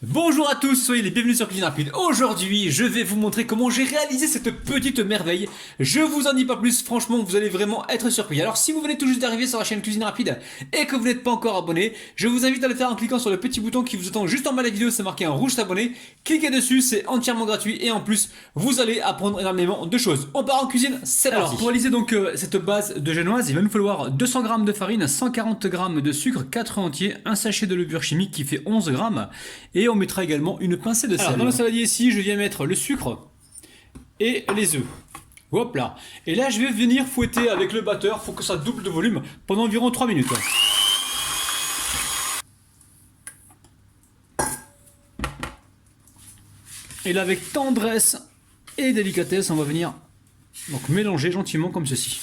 Bonjour à tous, soyez les bienvenus sur Cuisine Rapide. Aujourd'hui, je vais vous montrer comment j'ai réalisé cette petite merveille. Je vous en dis pas plus, franchement, vous allez vraiment être surpris. Alors, si vous venez tout juste d'arriver sur la chaîne Cuisine Rapide et que vous n'êtes pas encore abonné, je vous invite à le faire en cliquant sur le petit bouton qui vous attend juste en bas de la vidéo, c'est marqué en rouge s'abonner. Cliquez dessus, c'est entièrement gratuit et en plus, vous allez apprendre énormément de choses. On part en cuisine, c'est parti. Alors, pour réaliser donc cette base de génoise, il va nous falloir 200 g de farine, 140 g de sucre, 4 œufs entiers, un sachet de levure chimique qui fait 11 g et on mettra également une pincée de sel. Alors, dans le saladier ici, je viens mettre le sucre et les œufs. Hop là. Et là, je vais venir fouetter avec le batteur, faut que ça double de volume pendant environ 3 minutes. Et là, avec tendresse et délicatesse, on va venir donc mélanger gentiment comme ceci.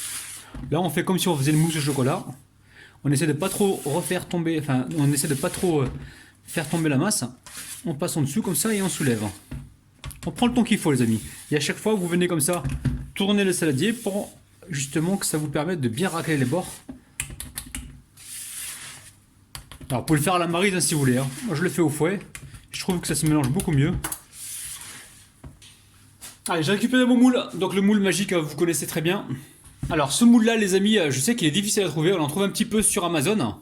Là, on fait comme si on faisait une mousse au chocolat. On essaie de pas trop refaire tomber, enfin, on essaie de pas trop faire tomber la masse. On passe en dessous comme ça et on soulève. On prend le temps qu'il faut, les amis. Et à chaque fois, vous venez comme ça tourner le saladier pour justement que ça vous permette de bien racler les bords. Alors, vous pouvez le faire à la maryse hein, si vous voulez. Hein. Moi, je le fais au fouet. Je trouve que ça se mélange beaucoup mieux. Allez, j'ai récupéré mon moule. Donc, le moule magique, vous connaissez très bien. Alors ce moule là les amis, je sais qu'il est difficile à trouver, on en trouve un petit peu sur Amazon.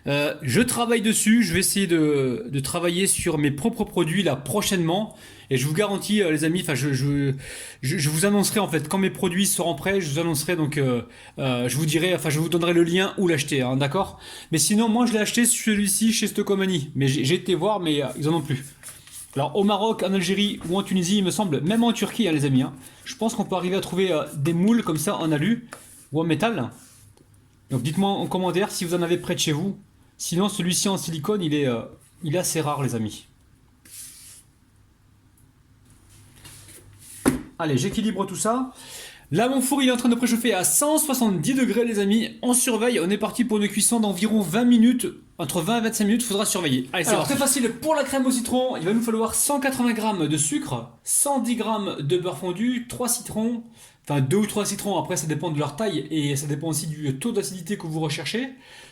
Je travaille dessus, je vais essayer de travailler sur mes propres produits là prochainement. Et je vous garantis les amis, enfin je vous annoncerai en fait quand mes produits seront prêts, je vous annoncerai donc je vous dirai, enfin je vous donnerai le lien où l'acheter, hein, d'accord. Mais sinon moi je l'ai acheté celui-ci chez Stocomanie, mais j'ai été voir mais ils en ont plus. Alors au Maroc, en Algérie ou en Tunisie, il me semble, même en Turquie hein, les amis, hein, je pense qu'on peut arriver à trouver des moules comme ça en alu ou en métal. Donc dites-moi en commentaire si vous en avez près de chez vous. Sinon celui-ci en silicone, il est assez rare les amis. Allez, j'équilibre tout ça. Là, mon four il est en train de préchauffer à 170 degrés, les amis. On surveille. On est parti pour une cuisson d'environ 20 minutes. Entre 20 et 25 minutes, il faudra surveiller. Allez, c'est très facile. Pour la crème au citron, il va nous falloir 180 g de sucre, 110 g de beurre fondu, 3 citrons. Enfin, 2 ou 3 citrons. Après, ça dépend de leur taille et ça dépend aussi du taux d'acidité que vous recherchez.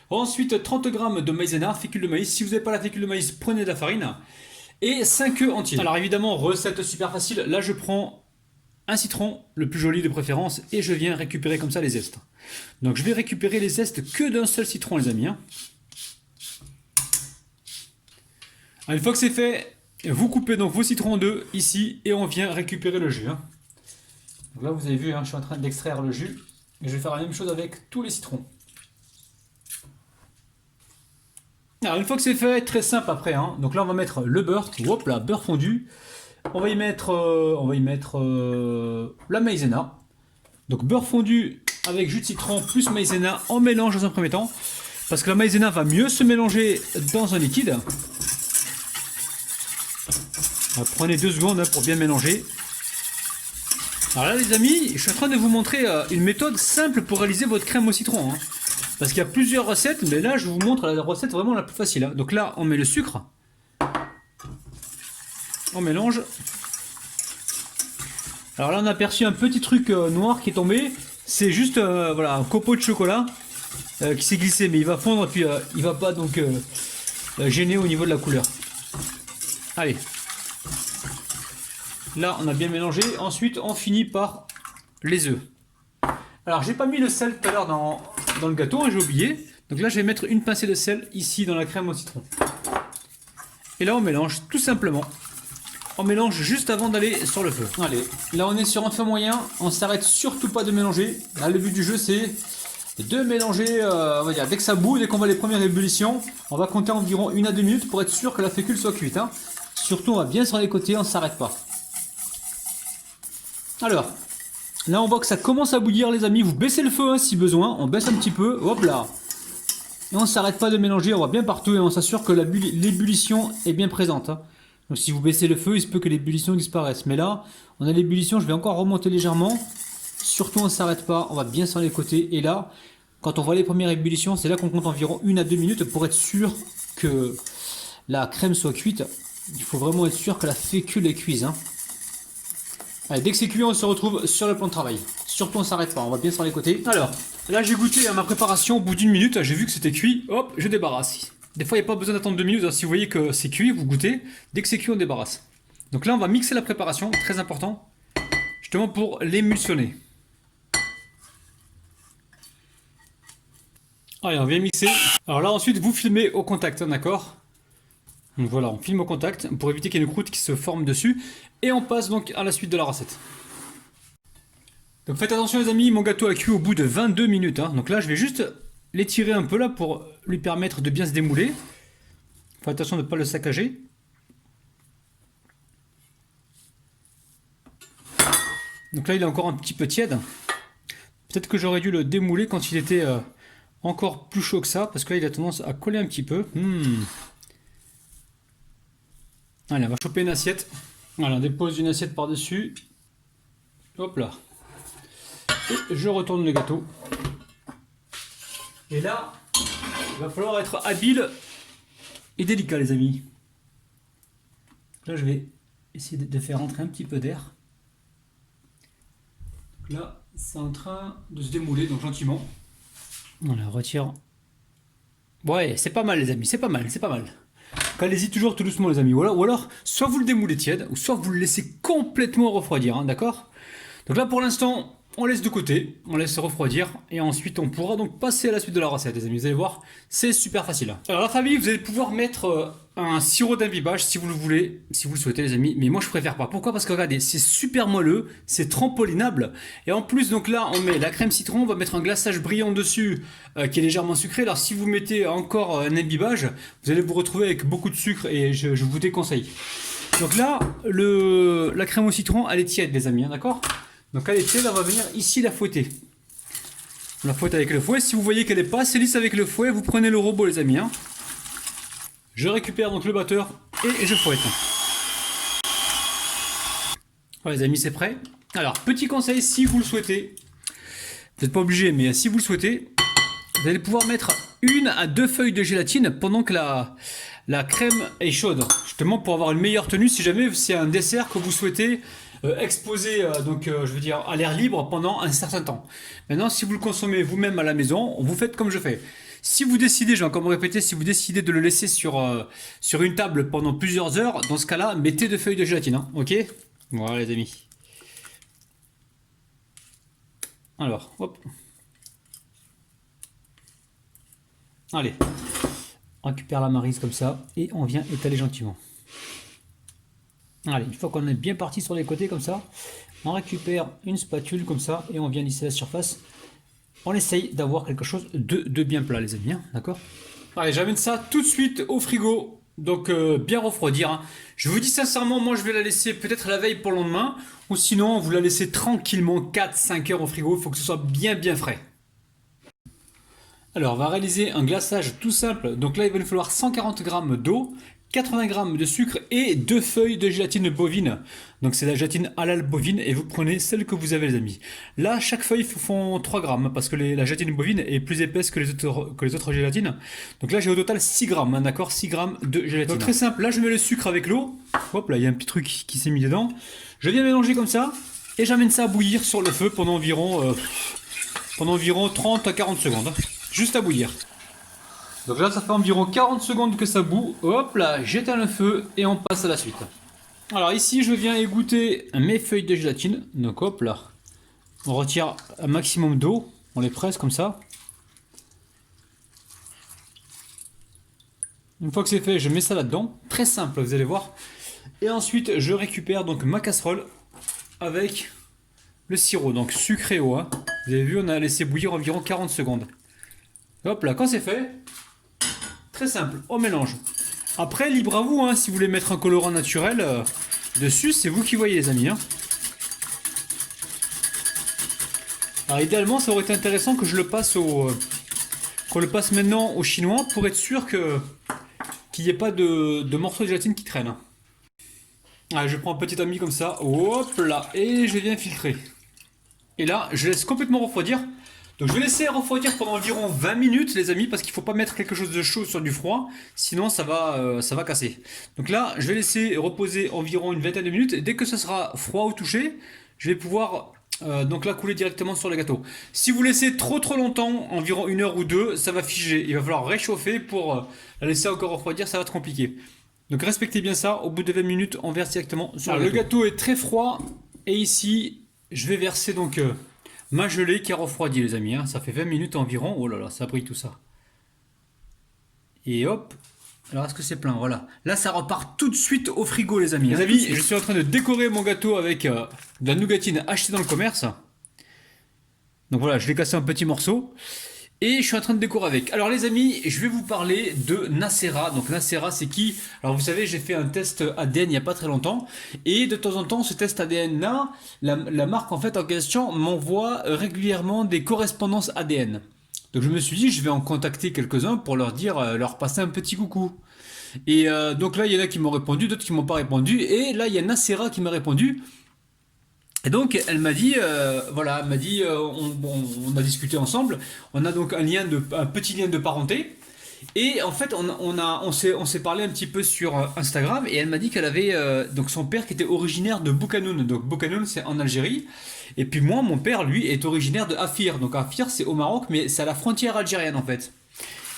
Ensuite, 30 g de maïzena, fécule de maïs. Si vous n'avez pas la fécule de maïs, prenez de la farine. Et 5 œufs entiers. Alors, évidemment, recette super facile. Là, je prends un citron, le plus joli de préférence, et je viens récupérer comme ça les zestes. Donc je vais récupérer les zestes que d'un seul citron les amis. Hein. Alors, une fois que c'est fait, vous coupez donc vos citrons en deux ici et on vient récupérer le jus. Hein. Donc là vous avez vu, hein, je suis en train d'extraire le jus et je vais faire la même chose avec tous les citrons. Alors une fois que c'est fait, très simple après. Hein. Donc là on va mettre le beurre, hop là, beurre fondu. On va y mettre, la maïzena. Donc beurre fondu avec jus de citron plus maïzena en mélange dans un premier temps. Parce que la maïzena va mieux se mélanger dans un liquide. Prenez 2 secondes hein, pour bien mélanger. Alors là les amis, je suis en train de vous montrer une méthode simple pour réaliser votre crème au citron. Hein. Parce qu'il y a plusieurs recettes, mais là je vous montre la recette vraiment la plus facile. Hein. Donc là on met le sucre. On mélange. Alors là on a aperçu un petit truc noir qui est tombé. C'est juste voilà, un copeau de chocolat qui s'est glissé, mais il va fondre et puis il va pas donc gêner au niveau de la couleur. Allez. Là on a bien mélangé. Ensuite on finit par les œufs. Alors j'ai pas mis le sel tout à l'heure dans le gâteau, hein, j'ai oublié. Donc là je vais mettre une pincée de sel ici dans la crème au citron. Et là on mélange tout simplement. On mélange juste avant d'aller sur le feu. Allez, là on est sur un feu moyen, on s'arrête surtout pas de mélanger. Là le but du jeu c'est de mélanger, on va dire, dès que ça bout, dès qu'on voit les premières ébullitions, on va compter environ 1 à 2 minutes pour être sûr que la fécule soit cuite. Hein. Surtout on va bien sur les côtés, on s'arrête pas. Alors, là on voit que ça commence à bouillir les amis, vous baissez le feu hein, si besoin, on baisse un petit peu, hop là. Et on s'arrête pas de mélanger, on voit bien partout et on s'assure que l'ébullition est bien présente. Hein. Donc si vous baissez le feu, il se peut que l'ébullition disparaisse. Mais là, on a l'ébullition, je vais encore remonter légèrement. Surtout, on ne s'arrête pas, on va bien sur les côtés. Et là, quand on voit les premières ébullitions, c'est là qu'on compte environ 1 à 2 minutes pour être sûr que la crème soit cuite. Il faut vraiment être sûr que la fécule est cuite. Hein. Allez, dès que c'est cuit, on se retrouve sur le plan de travail. Surtout, on ne s'arrête pas, on va bien sur les côtés. Alors, là, j'ai goûté à ma préparation au bout d'1 minute. J'ai vu que c'était cuit. Hop, je débarrasse. Des fois, il n'y a pas besoin d'attendre 2 minutes. Alors, si vous voyez que c'est cuit, vous goûtez. Dès que c'est cuit, on débarrasse. Donc là, on va mixer la préparation, très important, justement pour l'émulsionner. Allez, on vient mixer. Alors là, ensuite, vous filmez au contact, hein, d'accord? Donc voilà, on filme au contact pour éviter qu'il y ait une croûte qui se forme dessus. Et on passe donc à la suite de la recette. Donc faites attention les amis, mon gâteau a cuit au bout de 22 minutes. Hein. Donc là, je vais juste l'étirer un peu là pour lui permettre de bien se démouler. Faites attention de ne pas le saccager. Donc là, il est encore un petit peu tiède. Peut-être que j'aurais dû le démouler quand il était encore plus chaud que ça, parce que là, il a tendance à coller un petit peu. Allez, on va choper une assiette. Voilà, on dépose une assiette par-dessus. Hop là. Et je retourne le gâteau. Et là, il va falloir être habile et délicat, les amis. Là, je vais essayer de faire entrer un petit peu d'air. Là, c'est en train de se démouler, donc gentiment. On la retire. Ouais, c'est pas mal, les amis, c'est pas mal, c'est pas mal. Allez-y toujours tout doucement, les amis. Ou alors, soit vous le démoulez tiède, ou soit vous le laissez complètement refroidir, hein, d'accord? Donc là, pour l'instant, on laisse de côté, on laisse refroidir, et ensuite on pourra donc passer à la suite de la recette, les amis. Vous allez voir, c'est super facile. Alors la famille, vous allez pouvoir mettre un sirop d'imbibage si vous le voulez, si vous le souhaitez, les amis. Mais moi, je préfère pas. Pourquoi? Parce que regardez, c'est super moelleux, c'est trampolinable, et en plus, donc là, on met la crème citron, on va mettre un glaçage brillant dessus qui est légèrement sucré. Alors si vous mettez encore un imbibage, vous allez vous retrouver avec beaucoup de sucre, et je vous déconseille. Donc là, la crème au citron, elle est tiède, les amis, hein, d'accord? Donc elle est tiède, on va venir ici la fouetter. On la fouette avec le fouet. Si vous voyez qu'elle n'est pas assez lisse avec le fouet, vous prenez le robot, les amis. Hein. Je récupère donc le batteur et je fouette. Voilà, les amis, c'est prêt. Alors, petit conseil, si vous le souhaitez, vous n'êtes pas obligé, mais si vous le souhaitez, vous allez pouvoir mettre 1 à 2 feuilles de gélatine pendant que la crème est chaude. Justement pour avoir une meilleure tenue si jamais c'est un dessert que vous souhaitez exposer je veux dire à l'air libre pendant un certain temps. Maintenant, si vous le consommez vous-même à la maison, vous faites comme je fais. Si vous décidez, je vais encore me répéter, si vous décidez de le laisser sur une table pendant plusieurs heures, dans ce cas-là, mettez 2 feuilles de gélatine, hein, ok? Voilà les amis. Alors, hop. Allez, on récupère la maryse comme ça et on vient étaler gentiment. Allez, une fois qu'on est bien parti sur les côtés comme ça, on récupère une spatule comme ça et on vient lisser la surface. On essaye d'avoir quelque chose de bien plat, les amis, hein, d'accord? Allez, j'amène ça tout de suite au frigo, donc bien refroidir. Hein. Je vous dis sincèrement, moi je vais la laisser peut-être la veille pour le lendemain, ou sinon vous la laissez tranquillement 4-5 heures au frigo, il faut que ce soit bien frais. Alors, on va réaliser un glaçage tout simple. Donc là, il va nous falloir 140 g d'eau, 80 g de sucre et 2 feuilles de gélatine bovine. Donc c'est la gélatine halal bovine et vous prenez celle que vous avez, les amis. Là, chaque feuille font 3 g parce que la gélatine bovine est plus épaisse que les autres gélatines. Donc là, j'ai au total 6 g, hein, d'accord, 6 g de gélatine. Donc très simple, là je mets le sucre avec l'eau. Hop, là il y a un petit truc qui s'est mis dedans. Je viens mélanger comme ça et j'amène ça à bouillir sur le feu pendant environ 30 à 40 secondes. Juste à bouillir. Donc là, ça fait environ 40 secondes que ça bout. Hop là, j'éteins le feu et on passe à la suite. Alors ici, je viens égoutter mes feuilles de gélatine. Donc hop là, on retire un maximum d'eau. On les presse comme ça. Une fois que c'est fait, je mets ça là-dedans. Très simple, vous allez voir. Et ensuite, je récupère donc ma casserole avec le sirop. Donc sucre et eau. Hein. Vous avez vu, on a laissé bouillir environ 40 secondes. Hop là, quand c'est fait, très simple, on mélange. Après, libre à vous, hein, si vous voulez mettre un colorant naturel dessus, c'est vous qui voyez, les amis. Hein. Alors idéalement, ça aurait été intéressant que je le passe qu'on le passe maintenant au chinois pour être sûr qu'il n'y ait pas de morceaux de gélatine qui traînent. Allez, je prends un petit ami comme ça, hop là, et je viens filtrer. Et là, je laisse complètement refroidir. Donc je vais laisser refroidir pendant environ 20 minutes, les amis, parce qu'il ne faut pas mettre quelque chose de chaud sur du froid, sinon ça va casser. Donc là, je vais laisser reposer environ une vingtaine de minutes, et dès que ça sera froid au toucher, je vais pouvoir Donc là, couler directement sur le gâteau. Si vous laissez trop longtemps, environ 1 heure ou 2, ça va figer. Il va falloir réchauffer pour la laisser encore refroidir, ça va être compliqué. Donc respectez bien ça, au bout de 20 minutes, on verse directement sur le gâteau est très froid, et ici, je vais verser donc ma gelée qui a refroidi les amis. Hein. Ça fait 20 minutes environ, oh là là, ça brille tout ça. Et hop, alors est-ce que c'est plein? Voilà. Là, ça repart tout de suite au frigo les amis. Les amis, je suis en train de décorer mon gâteau avec de la nougatine achetée dans le commerce. Donc voilà, je l'ai cassé en petits morceaux. Et je suis en train de décorer avec. Alors les amis, je vais vous parler de Nacera. Donc Nacera, c'est qui? Alors vous savez, j'ai fait un test ADN il n'y a pas très longtemps. Et de temps en temps, ce test ADN là, la marque en fait en question m'envoie régulièrement des correspondances ADN. Donc je me suis dit, je vais en contacter quelques-uns pour leur dire, leur passer un petit coucou. Et donc là, il y en a qui m'ont répondu, d'autres qui m'ont pas répondu. Et là, il y a Nacera qui m'a répondu. Et donc elle m'a dit, voilà, elle m'a dit, on a discuté ensemble, on a donc un petit lien de parenté, et en fait on s'est parlé un petit peu sur Instagram, et elle m'a dit qu'elle avait donc son père qui était originaire de Boukanoun, donc Boukanoun c'est en Algérie, et puis moi mon père lui est originaire de Afir, donc Afir c'est au Maroc, mais c'est à la frontière algérienne en fait.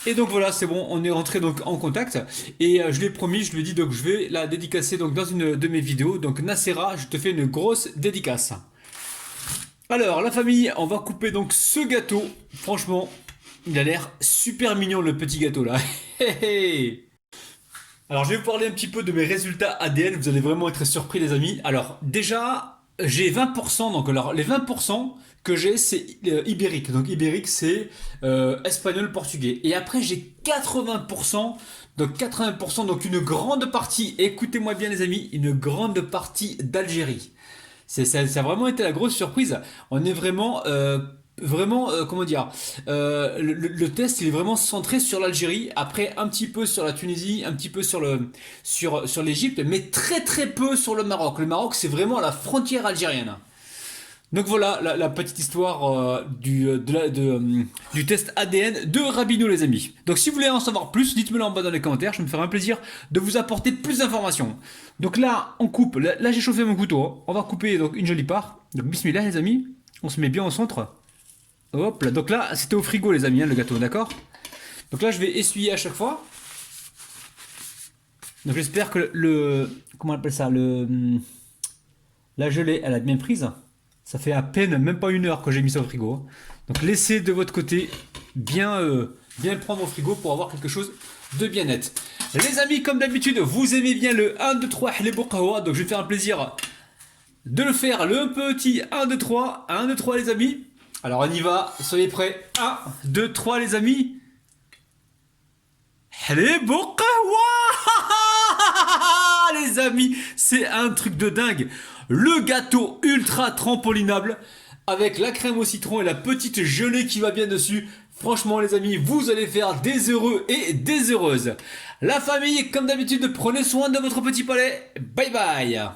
Et donc voilà, c'est bon, on est rentré donc en contact et je lui ai promis, je lui ai dit donc je vais la dédicacer donc dans une de mes vidéos. Donc Nacera, je te fais une grosse dédicace. Alors la famille, on va couper donc ce gâteau. Franchement, il a l'air super mignon le petit gâteau là. Alors je vais vous parler un petit peu de mes résultats ADN, vous allez vraiment être surpris les amis. Alors déjà, j'ai 20%, donc alors les 20% que j'ai c'est ibérique. Donc ibérique c'est espagnol, portugais. Et après j'ai 80%, donc 80%, donc une grande partie, écoutez-moi bien les amis, une grande partie d'Algérie. Ça a vraiment été la grosse surprise. On est vraiment, comment dire, le test il est vraiment centré sur l'Algérie, après un petit peu sur la Tunisie, un petit peu sur l'Égypte, mais très peu sur le Maroc. Le Maroc c'est vraiment à la frontière algérienne. Donc voilà la petite histoire du test ADN de Rabinou les amis. Donc si vous voulez en savoir plus, dites-moi là en bas dans les commentaires, je me ferai un plaisir de vous apporter plus d'informations. Donc là on coupe, là j'ai chauffé mon couteau, hein. On va couper donc une jolie part. Donc bismillah les amis, on se met bien au centre. Hop là, donc là c'était au frigo les amis hein, le gâteau, d'accord? Donc là je vais essuyer à chaque fois. Donc j'espère que comment on appelle ça, la gelée elle a bien prise. Ça fait à peine, même pas 1 heure que j'ai mis ça au frigo. Donc laissez de votre côté bien le prendre au frigo pour avoir quelque chose de bien net. Les amis, comme d'habitude, vous aimez bien le 1, 2, 3 les Bokawa. Donc je vais faire un plaisir de le faire, le petit 1, 2, 3. 1, 2, 3 les amis. Alors on y va, soyez prêts. 1, 2, 3 les amis. Les Bokawa les amis, c'est un truc de dingue. Le gâteau ultra trampolinable avec la crème au citron et la petite gelée qui va bien dessus. Franchement les amis, vous allez faire des heureux et des heureuses. La famille, comme d'habitude, prenez soin de votre petit palais. Bye bye.